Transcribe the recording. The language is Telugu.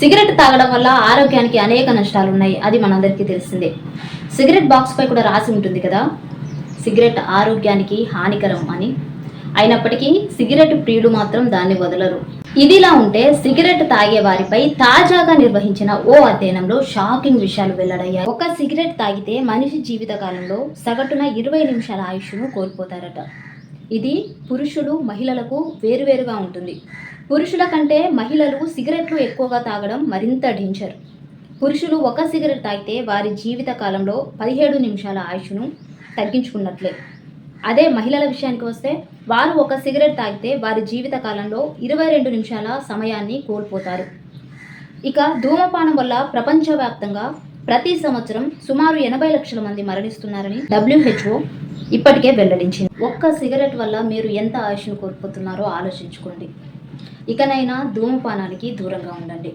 సిగరెట్ తాగడం వల్ల ఆరోగ్యానికి అనేక నష్టాలు ఉన్నాయి. అది మనందరికీ తెలిసిందే. సిగరెట్ బాక్స్ పై కూడా రాసి ఉంటుంది కదా, సిగరెట్ ఆరోగ్యానికి హానికరం అని. అయినప్పటికీ సిగరెట్ ప్రియులు మాత్రం దాన్ని వదలరు. ఇదిలా ఉంటే సిగరెట్ తాగే వారిపై తాజాగా నిర్వహించిన ఓ అధ్యయనంలో షాకింగ్ విషయాలు వెల్లడయ్యాయి. ఒక సిగరెట్ తాగితే మనిషి జీవిత కాలంలో సగటున 20 నిమిషాల ఆయుష్ను కోల్పోతారట. ఇది పురుషులు మహిళలకు వేరువేరుగా ఉంటుంది. పురుషుల కంటే మహిళలు సిగరెట్లు ఎక్కువగా తాగడం మరింత డేంజర్. పురుషులు ఒక సిగరెట్ తాగితే వారి జీవిత కాలంలో 17 నిమిషాల ఆయుష్ను తగ్గించుకున్నట్లే. అదే మహిళల విషయానికి వస్తే వారు ఒక సిగరెట్ తాగితే వారి జీవిత కాలంలో 22 నిమిషాల సమయాన్ని కోల్పోతారు. ఇక ధూమపానం వల్ల ప్రపంచవ్యాప్తంగా ప్రతి సంవత్సరం సుమారు 80 లక్షల మంది మరణిస్తున్నారని WHO ఇప్పటికే వెల్లడించింది. ఒక్క సిగరెట్ వల్ల మీరు ఎంత ఆయుష్ను కోల్పోతున్నారో ఆలోచించుకోండి. ఇకనైనా ధూమపానానికి దూరంగా ఉండండి.